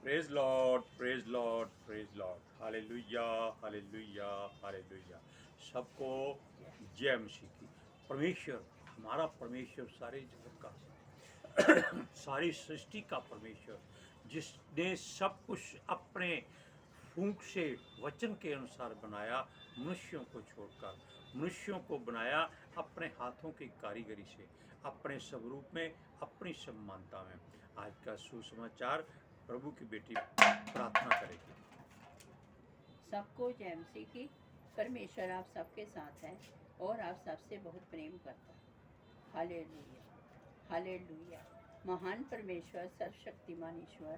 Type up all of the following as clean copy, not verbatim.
Praise Lord, praise Lord, praise Lord. Hallelujah, hallelujah, hallelujah. सबको जय मसीह की। परमेश्वर, हमारा परमेश्वर, सारे जगत का, सारी सृष्टि का परमेश्वर, जिसने सब कुछ अपने फूंक से वचन के अनुसार बनाया, मनुष्यों को छोड़कर मनुष्यों को बनाया अपने हाथों की कारीगरी से, अपने स्वरूप में, अपनी समानता में। आज का सुसमाचार प्रभु की बेटी प्रार्थना करेगी। सबको जय मसीह की। परमेश्वर आप सबके साथ है और आप सबसे बहुत प्रेम करता है। Hallelujah, hallelujah. महान परमेश्वर, सर्वशक्तिमान ईश्वर,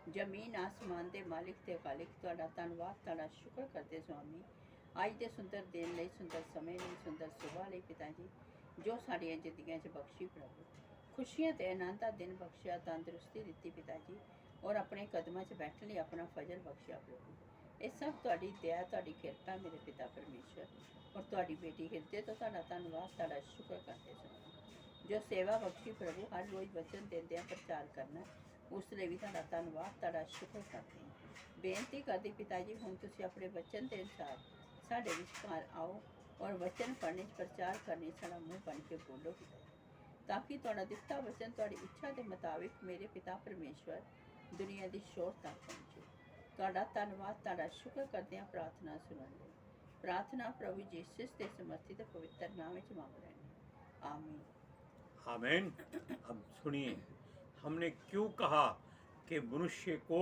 जमीन आसमान दे मालिक ते खालिक, तुहाडा धन्नवाद, तुहाडा शुक्र करते स्वामी। अज दे सुंदर दिन लई, सुंदर समय लई, सुंदर सुबह लई पिता जी, जो साड़ियां जिंदगियां च बख्शी प्रभु। खुशियां ते आनंद दा दिन बख्शिया, तंदुरुस्ती दित्ती पिता जी, और अपने कदमां च बैठने लई अपना फजल बख्शिया प्रभु। ये सब तुहाडी दया, तुहाडी किरपा मेरे पिता परमेश्वर, और तुहाडी बेटी हिरदे तो तुहाडा धन्नवाद, तुहाडा शुक्र करते स्वामी। जो सेवा बख्शी प्रभु, हर रोज़ वचन देंदे प्रचार करना, उस लिए भी तुहाडा धन्नवाद, तुहाडा शुक्र करते हैं। बेनती करदी पिता जी, हुण तुसीं अपने वचन के अनुसार साढ़े विचकार आओ और वचन पढ़ने प्रचार करने साड़ा मुँह बन के बोलो पिता जी, ताकि तुहाडा दिता वचन तुहाडी इच्छा के मुताबिक मेरे पिता परमेश्वर दुनिया की शोर तक पहुँचे। तुहाडा धन्नवाद, तुहाडा शुक्र करते हैं प्रार्थना सुनने लई। प्रार्थना प्रभु यीशु के समर्थित पवित्र नाम में मांग रहे हैं, आमीन। आमीन। अब सुनिए, हमने क्यों कहा कि मनुष्य को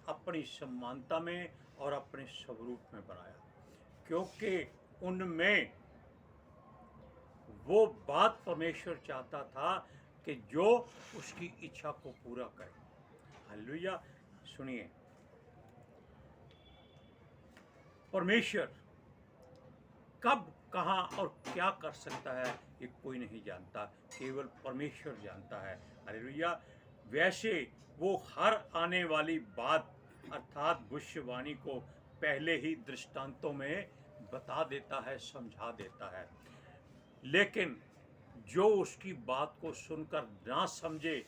अपनी समानता में और अपने स्वरूप में बनाया? क्योंकि उनमें वो बात परमेश्वर चाहता था कि जो उसकी इच्छा को पूरा करे। हालेलुया। सुनिए, परमेश्वर कब, कहाँ और क्या कर सकता है ये कोई नहीं जानता, केवल परमेश्वर जानता है। हालेलुया। वैसे वो हर आने वाली बात अर्थात भविष्यवाणी को पहले ही दृष्टांतों में बता देता है, समझा देता है। लेकिन जो उसकी बात को सुनकर ना समझे,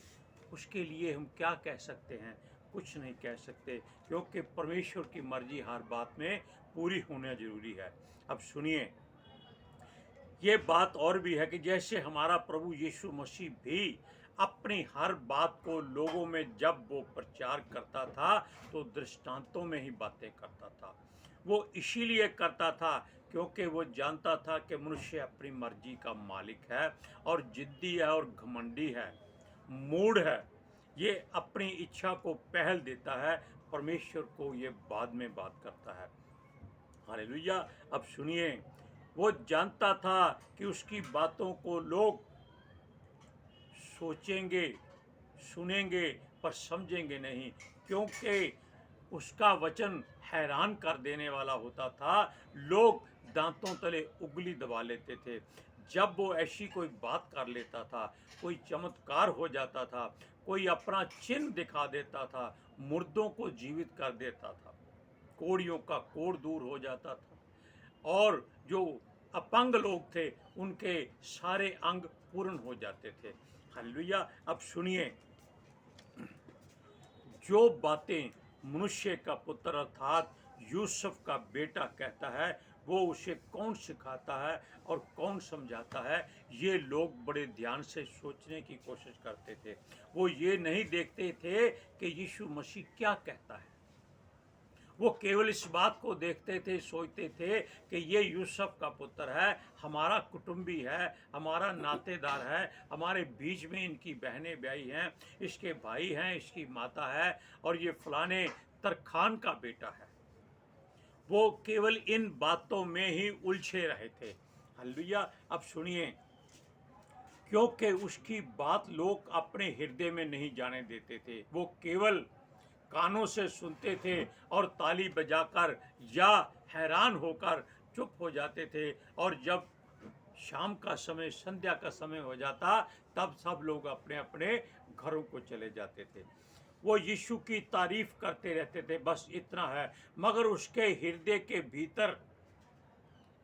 उसके लिए हम क्या कह सकते हैं? कुछ नहीं कह सकते, क्योंकि परमेश्वर की मर्जी हर बात में पूरी होना जरूरी है। अब सुनिए, ये बात और भी है कि जैसे हमारा प्रभु यीशु मसीह भी अपनी हर बात को लोगों में जब वो प्रचार करता था तो दृष्टांतों में ही बातें करता था। वो इसीलिए करता था क्योंकि वो जानता था कि मनुष्य अपनी मर्जी का मालिक है और जिद्दी है और घमंडी है, मूढ़ है। ये अपनी इच्छा को पहल देता है, परमेश्वर को ये बाद में बात करता है। हालेलुया। अब सुनिए, वो जानता था कि उसकी बातों को लोग सोचेंगे, सुनेंगे, पर समझेंगे नहीं, क्योंकि उसका वचन हैरान कर देने वाला होता था। लोग दांतों तले उंगली दबा लेते थे जब वो ऐसी कोई बात कर लेता था, कोई चमत्कार हो जाता था, कोई अपना चिन्ह दिखा देता था, मुर्दों को जीवित कर देता था, कोड़ियों का कोड़ दूर हो जाता था, और जो अपंग लोग थे उनके सारे अंग पूर्ण हो जाते थे। हालेलुया। अब सुनिए, जो बातें मनुष्य का पुत्र अर्थात यूसुफ का बेटा कहता है, वो उसे कौन सिखाता है और कौन समझाता है, ये लोग बड़े ध्यान से सोचने की कोशिश करते थे। वो ये नहीं देखते थे कि यीशु मसीह क्या कहता है। वो केवल इस बात को देखते थे, सोचते थे कि ये यूसुफ का पुत्र है, हमारा कुटुंबी है, हमारा नातेदार है, हमारे बीच में इनकी बहनें ब्याही हैं, इसके भाई हैं, इसकी माता है, और ये फलाने तरखान का बेटा है। वो केवल इन बातों में ही उलझे रहे थे। हालेलुया। अब सुनिए, क्योंकि उसकी बात लोग अपने हृदय में नहीं जाने देते थे, वो केवल कानों से सुनते थे और ताली बजाकर या हैरान होकर चुप हो जाते थे, और जब शाम का समय, संध्या का समय हो जाता, तब सब लोग अपने अपने घरों को चले जाते थे। वो यीशु की तारीफ करते रहते थे, बस इतना है, मगर उसके हृदय के भीतर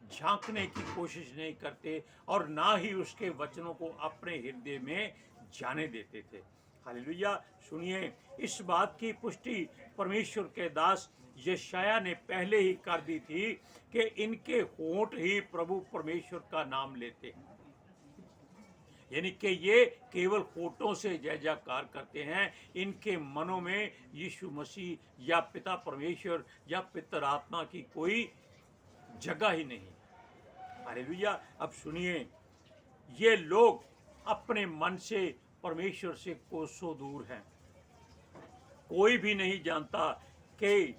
झांकने की कोशिश नहीं करते और ना ही उसके वचनों को अपने हृदय में जाने देते थे। हालेलुया। सुनिए, इस बात की पुष्टि परमेश्वर के दास यशाया ने पहले ही कर दी थी कि इनके होंठ ही प्रभु परमेश्वर का नाम लेते हैं, यानी कि ये केवल होठों से जय जयकार करते हैं, इनके मनों में यीशु मसीह या पिता परमेश्वर या पितर आत्मा की कोई जगह ही नहीं। हालेलुया। अब सुनिए, ये लोग अपने मन से परमेश्वर से कोसों दूर हैं। कोई भी नहीं जानता कि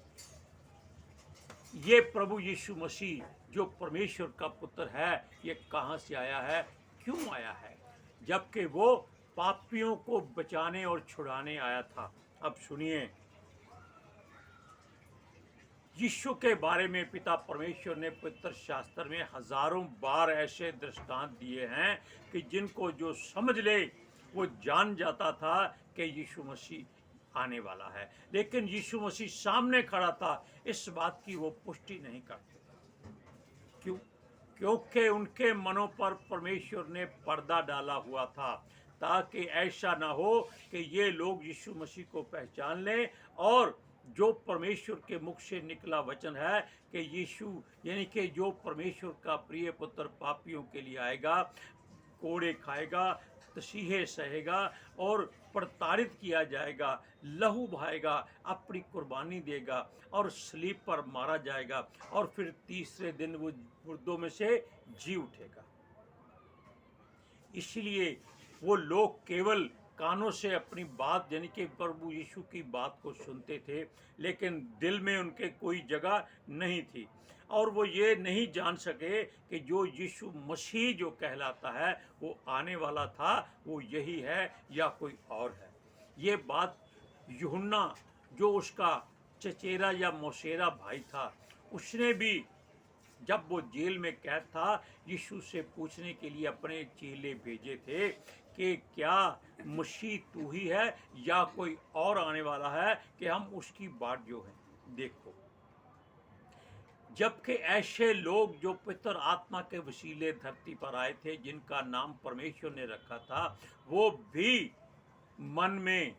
ये प्रभु यीशु मसीह जो परमेश्वर का पुत्र है, ये कहाँ से आया है, क्यों आया है, जबकि वो पापियों को बचाने और छुड़ाने आया था। अब सुनिए, यीशु के बारे में पिता परमेश्वर ने पवित्र शास्त्र में हजारों बार ऐसे दृष्टांत दिए हैं कि जिनको जो समझ ले वो जान जाता था कि यीशु मसीह आने वाला है, लेकिन यीशु मसीह सामने खड़ा था, इस बात की वो पुष्टि नहीं करते। क्यों? क्योंकि उनके मनों पर परमेश्वर ने पर्दा डाला हुआ था, ताकि ऐसा ना हो कि ये लोग यीशु मसीह को पहचान लें और जो परमेश्वर के मुख से निकला वचन है कि यीशु यानी कि जो परमेश्वर का प्रिय पुत्र पापियों के लिए आएगा, कोड़े खाएगा, तसीहे सहेगा और प्रताड़ित किया जाएगा, लहू बहाएगा, अपनी कुर्बानी देगा और सलीब पर मारा जाएगा और फिर तीसरे दिन वो मुर्दों में से जी उठेगा। इसलिए वो लोग केवल कानों से अपनी बात यानी कि प्रभु यीशु की बात को सुनते थे, लेकिन दिल में उनके कोई जगह नहीं थी और वो ये नहीं जान सके कि जो यीशु मसीह जो कहलाता है वो आने वाला था, वो यही है या कोई और है। ये बात यूहन्ना जो उसका चचेरा या मौसेरा भाई था, उसने भी जब वो जेल में कैद था यीशु से पूछने के लिए अपने चेले भेजे थे कि क्या मसीह तू ही है या कोई और आने वाला है कि हम उसकी बाट जो है देखो। जबकि ऐसे लोग जो पितर आत्मा के वसीले धरती पर आए थे, जिनका नाम परमेश्वर ने रखा था, वो भी मन में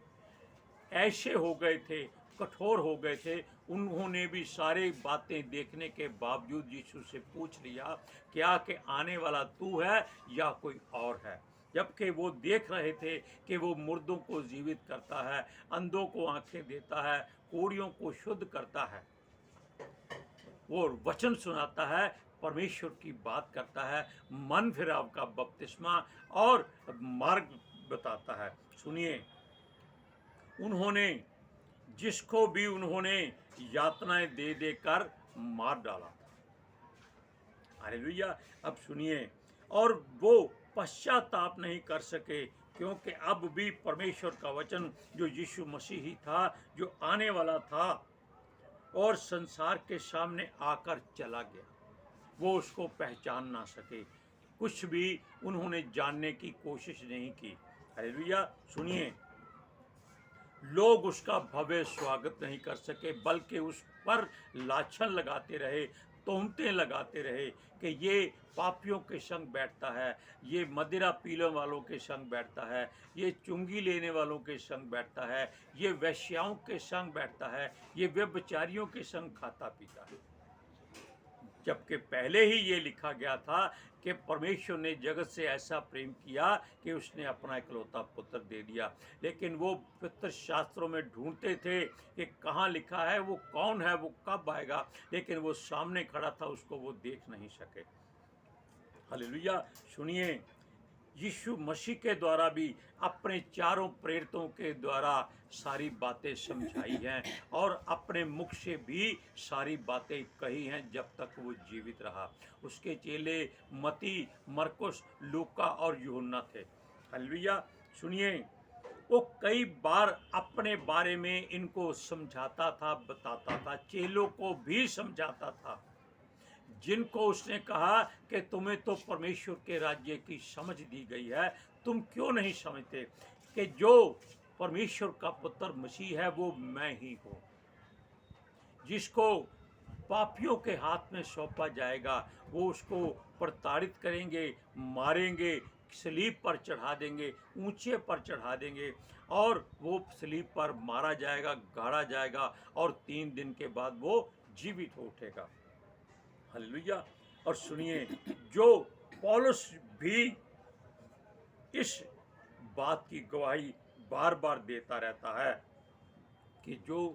ऐसे हो गए थे, कठोर हो गए थे। उन्होंने भी सारे बातें देखने के बावजूद यीशु से पूछ लिया क्या कि आने वाला तू है या कोई और है, जबकि वो देख रहे थे कि वो मुर्दों को जीवित करता है, अंधों को आंखें देता है, कोढ़ियों को शुद्ध करता है, वो वचन सुनाता है, परमेश्वर की बात करता है, मन फिराव का बपतिस्मा और मार्ग बताता है। सुनिए, उन्होंने जिसको भी उन्होंने यातनाएं दे देकर मार डाला था। हालेलुया। अब सुनिए, और वो पश्चाताप नहीं कर सके, क्योंकि अब भी परमेश्वर का वचन जो यीशु मसीह ही था, जो आने वाला था और संसार के सामने आकर चला गया, वो उसको पहचान ना सके, कुछ भी उन्होंने जानने की कोशिश नहीं की। हालेलुया। सुनिए, लोग उसका भव्य स्वागत नहीं कर सके, बल्कि उस पर लाछन लगाते रहे, तोहमतें लगाते रहे कि ये पापियों के संग बैठता है, ये मदिरा पीने वालों के संग बैठता है, ये चुंगी लेने वालों के संग बैठता है, ये वेश्याओं के संग बैठता है, ये व्यभिचारियों के संग खाता पीता है। जबकि पहले ही ये लिखा गया था कि परमेश्वर ने जगत से ऐसा प्रेम किया कि उसने अपना इकलौता पुत्र दे दिया, लेकिन वो पवित्र शास्त्रों में ढूंढते थे कि कहाँ लिखा है, वो कौन है, वो कब आएगा, लेकिन वो सामने खड़ा था, उसको वो देख नहीं सके। हालेलुया। सुनिए, यीशु मसीह के द्वारा भी अपने चारों प्रेरितों के द्वारा सारी बातें समझाई हैं और अपने मुख से भी सारी बातें कही हैं जब तक वो जीवित रहा। उसके चेले मती, मरकुस, लूका और यूहन्ना थे। हालेलुया। सुनिए, वो कई बार अपने बारे में इनको समझाता था, बताता था, चेलों को भी समझाता था, जिनको उसने कहा कि तुम्हें तो परमेश्वर के राज्य की समझ दी गई है, तुम क्यों नहीं समझते कि जो परमेश्वर का पुत्र मसीह है वो मैं ही हूँ, जिसको पापियों के हाथ में सौंपा जाएगा, वो उसको प्रताड़ित करेंगे, मारेंगे, सलीब पर चढ़ा देंगे, ऊंचे पर चढ़ा देंगे, और वो सलीब पर मारा जाएगा, गाड़ा जाएगा, और 3 दिन के बाद वो जीवित हो उठेगा। हालेलुया। और सुनिए, जो पौलुस भी इस बात की गवाही बार बार देता रहता है कि जो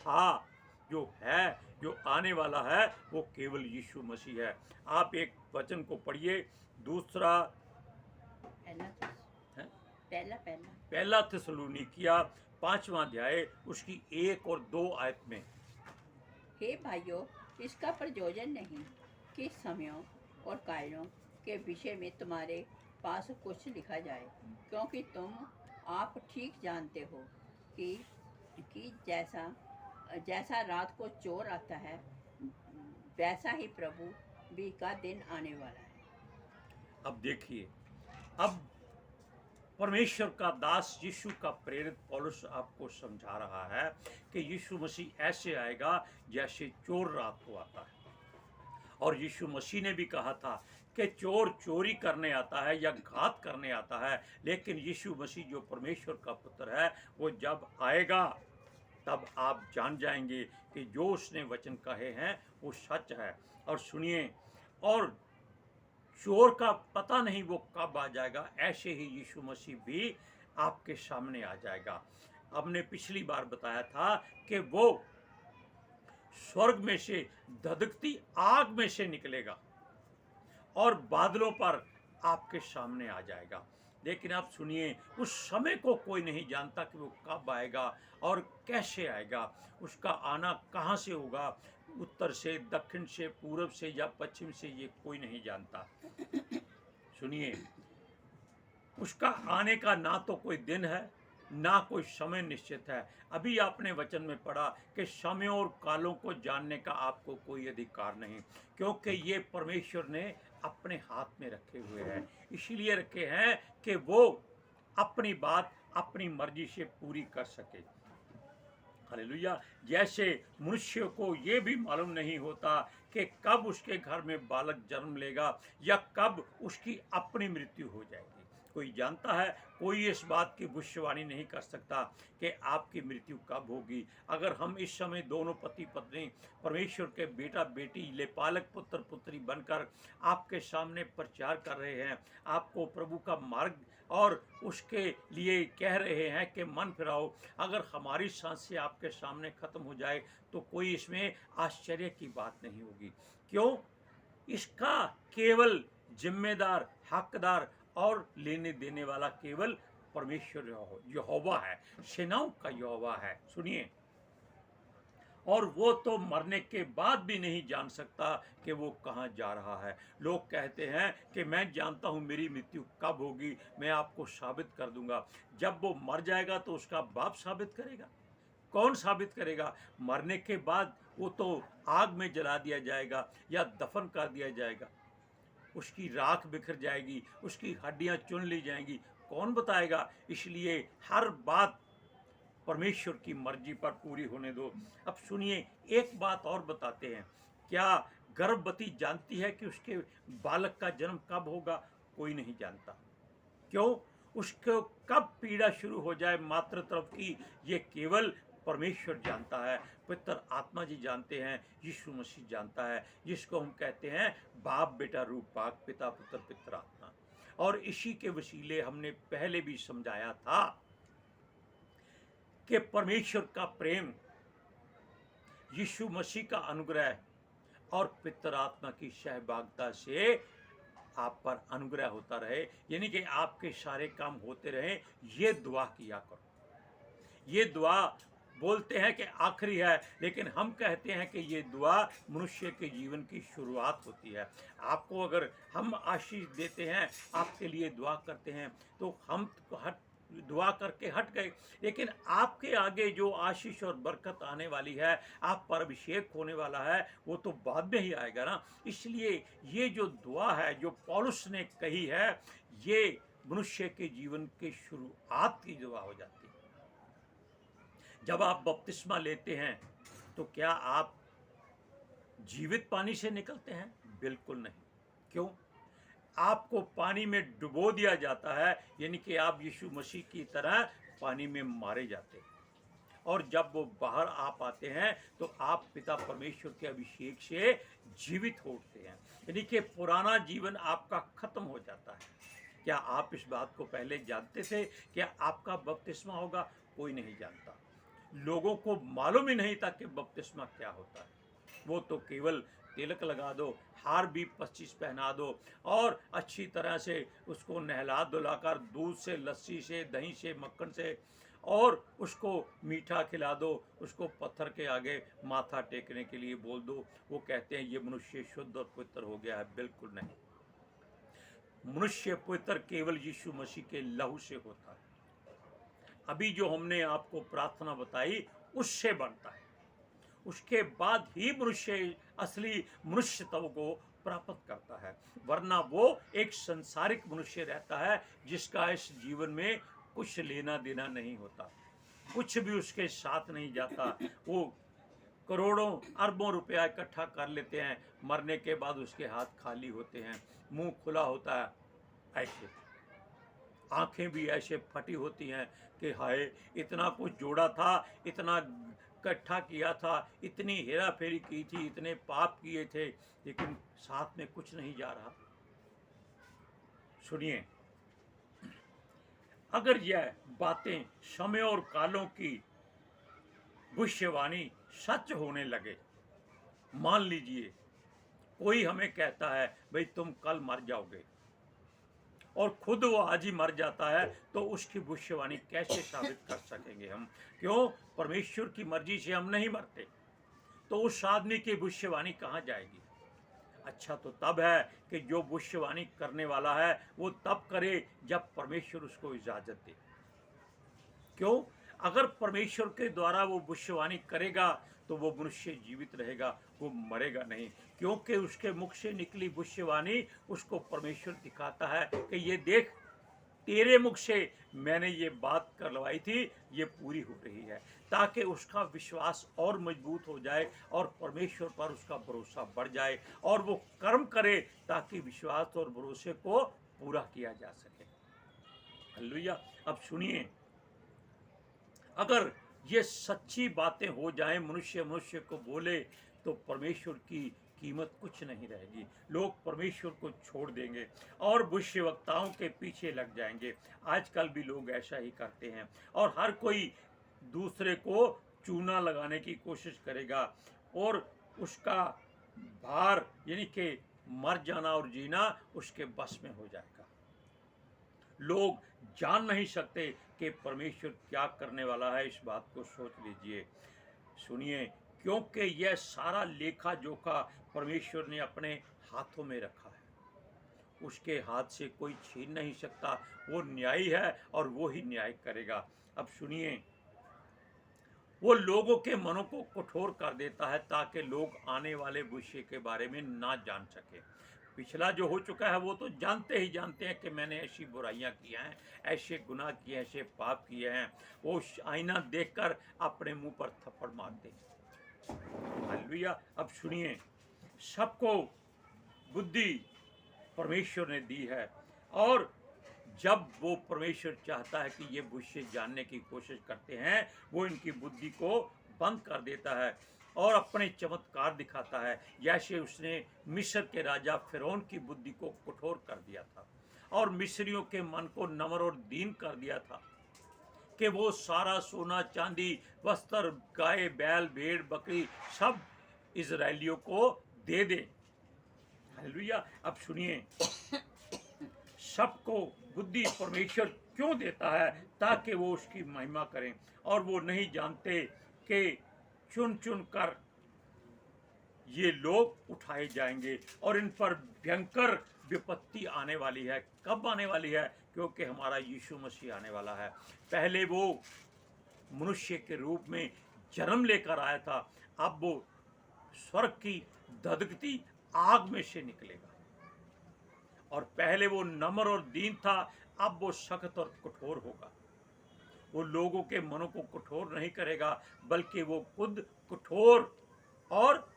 था, जो है, जो आने वाला है, वो केवल यीशु मसीह है। आप एक वचन को पढ़िए, दूसरा पहला है पहला पहला पहला थिस्सलुनीकिया 5वां अध्याय उसकी 1 और 2 आयत में। हे भाइयों, इसका प्रयोजन नहीं कि समयों और कालों के विषय में तुम्हारे पास कुछ लिखा जाए, क्योंकि तुम आप ठीक जानते हो कि जैसा रात को चोर आता है, वैसा ही प्रभु भी का दिन आने वाला है। अब देखिए, अब परमेश्वर का दास यीशु का प्रेरित पौलुस आपको समझा रहा है कि यीशु मसीह ऐसे आएगा जैसे चोर रात को आता है। और यीशु मसीह ने भी कहा था कि चोर चोरी करने आता है या घात करने आता है, लेकिन यीशु मसीह जो परमेश्वर का पुत्र है, वो जब आएगा तब आप जान जाएंगे कि जो उसने वचन कहे हैं वो सच है। और सुनिए, और चोर का पता नहीं वो कब आ जाएगा, ऐसे ही यीशु मसीह भी आपके सामने आ जाएगा। हमने पिछली बार बताया था कि वो स्वर्ग में से धधकती आग में से निकलेगा और बादलों पर आपके सामने आ जाएगा। लेकिन आप सुनिए, उस समय को कोई नहीं जानता कि वो कब आएगा और कैसे आएगा। उसका आना कहाँ से होगा, उत्तर से, दक्षिण से, पूरब से या पश्चिम से, ये कोई नहीं जानता। सुनिए, उसका आने का ना तो कोई दिन है, ना कोई समय निश्चित है। अभी आपने वचन में पढ़ा कि समय और कालों को जानने का आपको कोई अधिकार नहीं, क्योंकि ये परमेश्वर ने अपने हाथ में रखे हुए हैं। इसलिए रखे हैं कि वो अपनी बात अपनी मर्जी से पूरी कर सके। हालेलुया। जैसे मनुष्य को ये भी मालूम नहीं होता कि कब उसके घर में बालक जन्म लेगा या कब उसकी अपनी मृत्यु हो जाएगी। कोई जानता है? कोई इस बात की भविष्यवाणी नहीं कर सकता कि आपकी मृत्यु कब होगी। अगर हम इस समय दोनों पति पत्नी परमेश्वर के बेटा बेटी लेपालक पुत्र पुत्री बनकर आपके सामने प्रचार कर रहे हैं, आपको प्रभु का मार्ग और उसके लिए कह रहे हैं कि मन फिराओ, अगर हमारी सांसें आपके सामने खत्म हो जाए तो कोई इसमें आश्चर्य की बात नहीं होगी। क्यों? इसका केवल जिम्मेदार, हकदार और लेने देने वाला केवल परमेश्वर यहोवा है, सेनाओं का यहोवा है। सुनिए, और वो तो मरने के बाद भी नहीं जान सकता कि वो कहाँ जा रहा है। लोग कहते हैं कि मैं जानता हूँ मेरी मृत्यु कब होगी, मैं आपको साबित कर दूंगा। जब वो मर जाएगा तो उसका बाप साबित करेगा। कौन साबित करेगा? मरने के बाद वो तो आग में जला दिया जाएगा या दफन कर दिया जाएगा, उसकी राख बिखर जाएगी, उसकी हड्डियां चुन ली जाएंगी। कौन बताएगा? इसलिए हर बात परमेश्वर की मर्जी पर पूरी होने दो। अब सुनिए, एक बात और बताते हैं। क्या गर्भवती जानती है कि उसके बालक का जन्म कब होगा? कोई नहीं जानता। क्यों? उसको कब पीड़ा शुरू हो जाए मातृत्व की, ये केवल परमेश्वर जानता है, पवित्र आत्मा जी जानते हैं, यीशु मसीह जानता है, जिसको हम कहते हैं बाप बेटा रूप पाक, पिता पुत्र पवित्र आत्मा। और इसी के वसीले हमने पहले भी समझाया था कि परमेश्वर का प्रेम, यीशु मसीह का अनुग्रह और पवित्र आत्मा की सहभागिता से आप पर अनुग्रह होता रहे, यानी कि आपके सारे काम होते रहे। ये दुआ किया करो। ये दुआ बोलते हैं कि आखिरी है, लेकिन हम कहते हैं कि ये दुआ मनुष्य के जीवन की शुरुआत होती है। आपको अगर हम आशीष देते हैं, आपके लिए दुआ करते हैं, तो हम दुआ करके हट गए, लेकिन आपके आगे जो आशीष और बरकत आने वाली है, आप पर अभिषेक होने वाला है, वो तो बाद में ही आएगा ना। इसलिए ये जो दुआ है जो पौलुस ने कही है, ये मनुष्य के जीवन की शुरुआत की दुआ हो जाती है। जब आप बपतिस्मा लेते हैं तो क्या आप जीवित पानी से निकलते हैं? बिल्कुल नहीं। क्यों? आपको पानी में डुबो दिया जाता है, यानी कि आप यीशु मसीह की तरह पानी में मारे जाते हैं। और जब वो बाहर आ पाते हैं तो आप पिता परमेश्वर के अभिषेक से जीवित हो उठते हैं, यानी कि पुराना जीवन आपका खत्म हो जाता है। क्या आप इस बात को पहले जानते थे? क्या आपका बपतिस्मा होगा? कोई नहीं जानता। लोगों को मालूम ही नहीं था कि बपतिस्मा क्या होता है। वो तो केवल तिलक लगा दो, हार भी 25 पहना दो और अच्छी तरह से उसको नहला धुलाकर दूध से, लस्सी से, दही से, मक्खन से और उसको मीठा खिला दो, उसको पत्थर के आगे माथा टेकने के लिए बोल दो। वो कहते हैं ये मनुष्य शुद्ध और पवित्र हो गया है। बिल्कुल नहीं। मनुष्य पवित्र केवल यीशु मसीह के लहू से होता है। अभी जो हमने आपको प्रार्थना बताई उससे बनता है। उसके बाद ही मनुष्य असली मनुष्यत्व को प्राप्त करता है, वरना वो एक संसारिक मनुष्य रहता है जिसका इस जीवन में कुछ लेना देना नहीं होता, कुछ भी उसके साथ नहीं जाता। वो करोड़ों अरबों रुपया इकट्ठा कर लेते हैं, मरने के बाद उसके हाथ खाली होते हैं, मुंह खुला होता है, ऐसे आंखें भी ऐसे फटी होती हैं कि हाय इतना कुछ जोड़ा था, इतना इकट्ठा किया था, इतनी हेरा फेरी की थी, इतने पाप किए थे, लेकिन साथ में कुछ नहीं जा रहा। सुनिए, अगर यह बातें समय और कालों की भविष्यवाणी सच होने लगे, मान लीजिए कोई हमें कहता है भाई तुम कल मर जाओगे और खुद वो आज ही मर जाता है, तो उसकी भविष्यवाणी कैसे साबित कर सकेंगे हम? क्यों? परमेश्वर की मर्जी से हम नहीं मरते, तो उस आदमी की भविष्यवाणी कहाँ जाएगी? अच्छा तो तब है कि जो भविष्यवाणी करने वाला है वो तब करे जब परमेश्वर उसको इजाजत दे। क्यों? अगर परमेश्वर के द्वारा वो भविष्यवाणी करेगा तो वो मनुष्य जीवित रहेगा, वो मरेगा नहीं, क्योंकि उसके मुख से निकली भविष्यवाणी उसको परमेश्वर दिखाता है कि ये देख, तेरे मुख से मैंने ये बात करवाई थी, ये पूरी हो रही है, ताकि उसका विश्वास और मजबूत हो जाए और परमेश्वर पर उसका भरोसा बढ़ जाए और वो कर्म करे ताकि विश्वास और भरोसे को पूरा किया जा सके। हालेलुया। अब सुनिए, अगर ये सच्ची बातें हो जाएं, मनुष्य मनुष्य को बोले, तो परमेश्वर की कीमत कुछ नहीं रहेगी। लोग परमेश्वर को छोड़ देंगे और भविष्यवक्ताओं के पीछे लग जाएंगे। आजकल भी लोग ऐसा ही करते हैं और हर कोई दूसरे को चूना लगाने की कोशिश करेगा और उसका भार यानी कि मर जाना और जीना उसके बस में हो जाएगा। लोग जान नहीं सकते कि परमेश्वर क्या करने वाला है, इस बात को सोच लीजिए। सुनिए, क्योंकि यह सारा लेखा जोखा परमेश्वर ने अपने हाथों में रखा है, उसके हाथ से कोई छीन नहीं सकता। वो न्यायी है और वो ही न्याय करेगा। अब सुनिए, वो लोगों के मनों को कठोर कर देता है ताकि लोग आने वाले भविष्य के बारे में ना जान सके। पिछला जो हो चुका है वो तो जानते ही जानते हैं कि मैंने ऐसी बुराइयां की हैं, ऐसे गुनाह किए, ऐसे पाप किए हैं। वो आईना देखकर अपने मुंह पर थप्पड़ मारते हैं। हालेलुया। अब सुनिए, सबको बुद्धि परमेश्वर ने दी है और जब वो परमेश्वर चाहता है कि ये भविष्य जानने की कोशिश करते हैं, वो इनकी बुद्धि को बंद कर देता है और अपने चमत्कार दिखाता है। जैसे उसने मिस्र के राजा फिरौन की बुद्धि को कठोर कर दिया था और मिस्रियों के मन को नम्र और दीन कर दिया था कि वो सारा सोना चांदी वस्त्र गाय बैल भेड़ बकरी सब इजरायलियों को दे दे। हालेलुया। अब सुनिए, सबको बुद्धि परमेश्वर क्यों देता है? ताकि वो उसकी महिमा करें और वो नहीं जानते कि चुन चुन कर ये लोग उठाए जाएंगे और इन पर भयंकर विपत्ति आने वाली है। कब आने वाली है? क्योंकि हमारा यीशु मसीह आने वाला है। पहले वो मनुष्य के रूप में जन्म लेकर आया था, अब वो स्वर्ग की धधकती आग में से निकलेगा। और पहले वो नम्र और दीन था, अब वो सख्त और कठोर होगा। वो लोगों के मनों को कठोर नहीं करेगा, बल्कि वो खुद कठोर और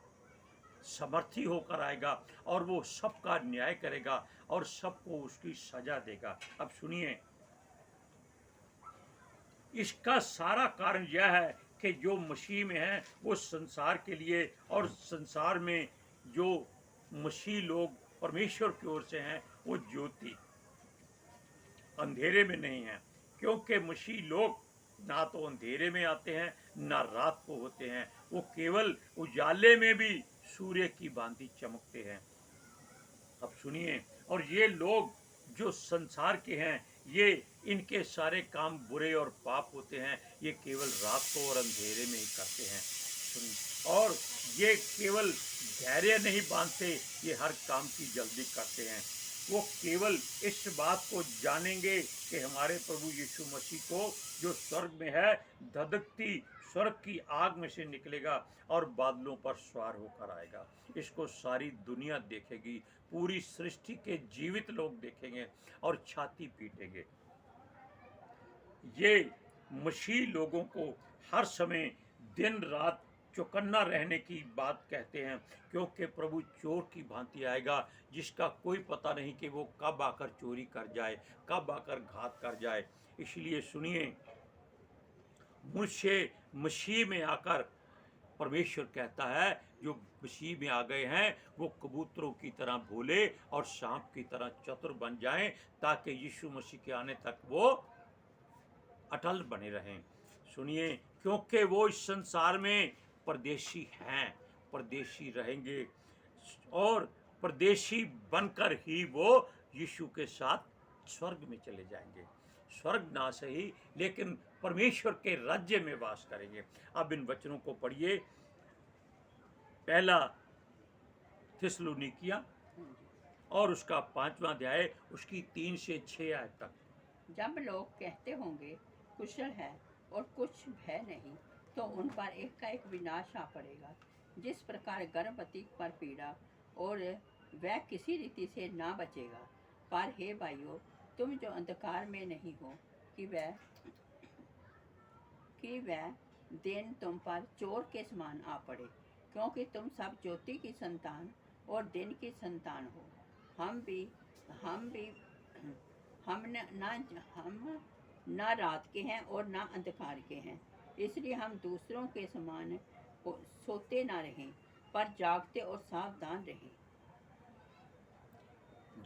समर्थी होकर आएगा और वो सबका न्याय करेगा और सबको उसकी सजा देगा। अब सुनिए, इसका सारा कारण यह है कि जो मसीह में है वो संसार के लिए, और संसार में जो मसीह लोग परमेश्वर की ओर से हैं वो ज्योति, अंधेरे में नहीं है। क्योंकि मसीह लोग ना तो अंधेरे में आते हैं ना रात को होते हैं, वो केवल उजाले में भी सूर्य की भांति चमकते हैं। अब सुनिए, और ये लोग जो संसार के हैं, ये इनके सारे काम बुरे और पाप होते हैं, ये केवल रात को और अंधेरे में ही करते हैं। और ये केवल धैर्य नहीं बांधते, ये हर काम की जल्दी करते हैं। वो केवल इस बात को जानेंगे कि हमारे प्रभु यीशु मसीह को जो स्वर्ग में है, धधकती स्वर्ग की आग में से निकलेगा और बादलों पर सवार होकर आएगा। इसको सारी दुनिया देखेगी, पूरी सृष्टि के जीवित लोग देखेंगे और छाती पीटेंगे। ये मसीह लोगों को हर समय दिन रात चौकन्ना रहने की बात कहते हैं, क्योंकि प्रभु चोर की भांति आएगा जिसका कोई पता नहीं कि वो कब आकर चोरी कर जाए, कब आकर घात कर जाए। इसलिए सुनिए, मुझसे मसीह में आकर परमेश्वर कहता है, जो मसीह में आ गए हैं वो कबूतरों की तरह भोले और सांप की तरह चतुर बन जाएं, ताकि यीशु मसीह के आने तक वो अटल बने रहें। सुनिए, क्योंकि वो इस संसार में परदेशी हैं, परदेशी रहेंगे और परदेशी बनकर ही वो यीशु के साथ स्वर्ग में चले जाएंगे। स्वर्ग ना सही, लेकिन परमेश्वर के राज्य में वास करेंगे। अब इन वचनों को पढ़िए, पहला थिस्सलुनीकिया और उसका 5वां अध्याय, उसकी 3 से 6 आयत तक। जब लोग कहते होंगे कुशल है और कुछ भय नहीं, तो उन पर एक का एक विनाश आ पड़ेगा। जिस प्रकार गर्भवती पर पीड़ा और वह किसी रीति से ना बचेगा। पर हे भाइयों, तुम जो अंधकार में नहीं हो, कि वह दिन तुम पर चोर के समान आ पड़े, क्योंकि तुम सब ज्योति की संतान और दिन की संतान हो। हम ना रात के हैं और ना अंधकार के हैं। इसलिए हम दूसरों के समान सोते ना रहें, पर जागते और सावधान रहें।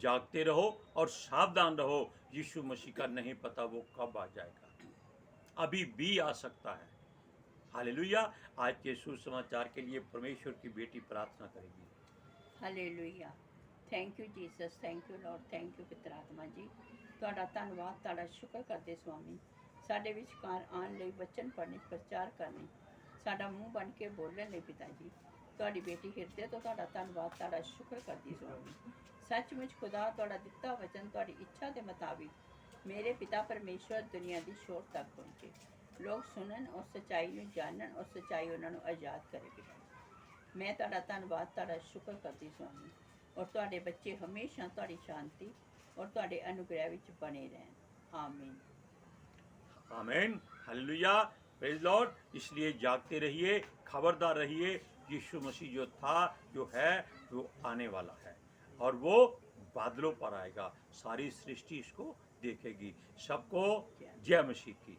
जागते रहो और सावधान रहो, यीशु मसीह का नहीं पता वो कब आ जाएगा, अभी भी आ सकता है। हालेलुया। आज के सुसमाचार के लिए परमेश्वर की बेटी प्रार्थना करेगी। Hallelujah. Thank you Jesus, thank you Lord, thank you पिता आत्मा जी। ਤੁਹਾਡਾ ਧੰਨਵਾਦ, ਤੁਹਾਡਾ ਸ਼ੁਕਰ ਕਰਦੇ ਸੁਆਮੀ, ਸਾਡੇ ਵਿਚਕਾਰ ਆਉਣ ਲਈ, ਵਚਨ ਪੜ੍ਹਨੇ, ਪ੍ਰਚਾਰ ਕਰਨੇ, ਸਾਡਾ ਮੂੰਹ ਬਣ ਕੇ ਬੋਲਣ ਲਈ ਪਿਤਾ ਜੀ। ਤੁਹਾਡੀ ਬੇਟੀ ਹਿਰਦੇ ਤੋਂ ਤੁਹਾਡਾ ਧੰਨਵਾਦ, ਤੁਹਾਡਾ ਸ਼ੁਕਰ ਕਰਦੀ ਸੁਆਮੀ। ਸੱਚਮੁੱਚ ਖੁਦਾ, ਤੁਹਾਡਾ ਦਿੱਤਾ ਵਚਨ ਤੁਹਾਡੀ ਇੱਛਾ ਦੇ ਮੁਤਾबिक ਮੇਰੇ ਪਿਤਾ ਪਰਮੇਸ਼ਵਰ ਦੁਨੀਆ ਦੀ ਛੋਰ ਤੱਕ ਪਹੁੰਚੇ। ਲੋਕ ਸੁਣਨ ਔਰ ਸੱਚਾਈ ਨੂੰ ਜਾਣਨ ਔਰ ਸੱਚਾਈ ਉਹਨਾਂ ਨੂੰ ਆਜ਼ਾਦ ਕਰੇ ਪਿਤਾ। ਮੈਂ ਤੁਹਾਡਾ ਧੰਨਵਾਦ, ਤੁਹਾਡਾ ਸ਼ੁਕਰ ਕਰਦੀ ਸੁਆਮੀ। ਔਰ ਤੁਹਾਡੇ ਬੱਚੇ ਹਮੇਸ਼ਾ ਤੁਹਾਡੀ ਸ਼ਾਂਤੀ और ਤੁਹਾਡੇ अनुग्रह ਵਿੱਚ बने रहें। आमीन। आमीन। हालेलुया। Praise Lord. इसलिए जागते रहिए, खबरदार रहिए। यीशु मसीह जो था, जो है, वो आने वाला है और वो बादलों पर आएगा। सारी सृष्टि इसको देखेगी। सबको जय मसीह की।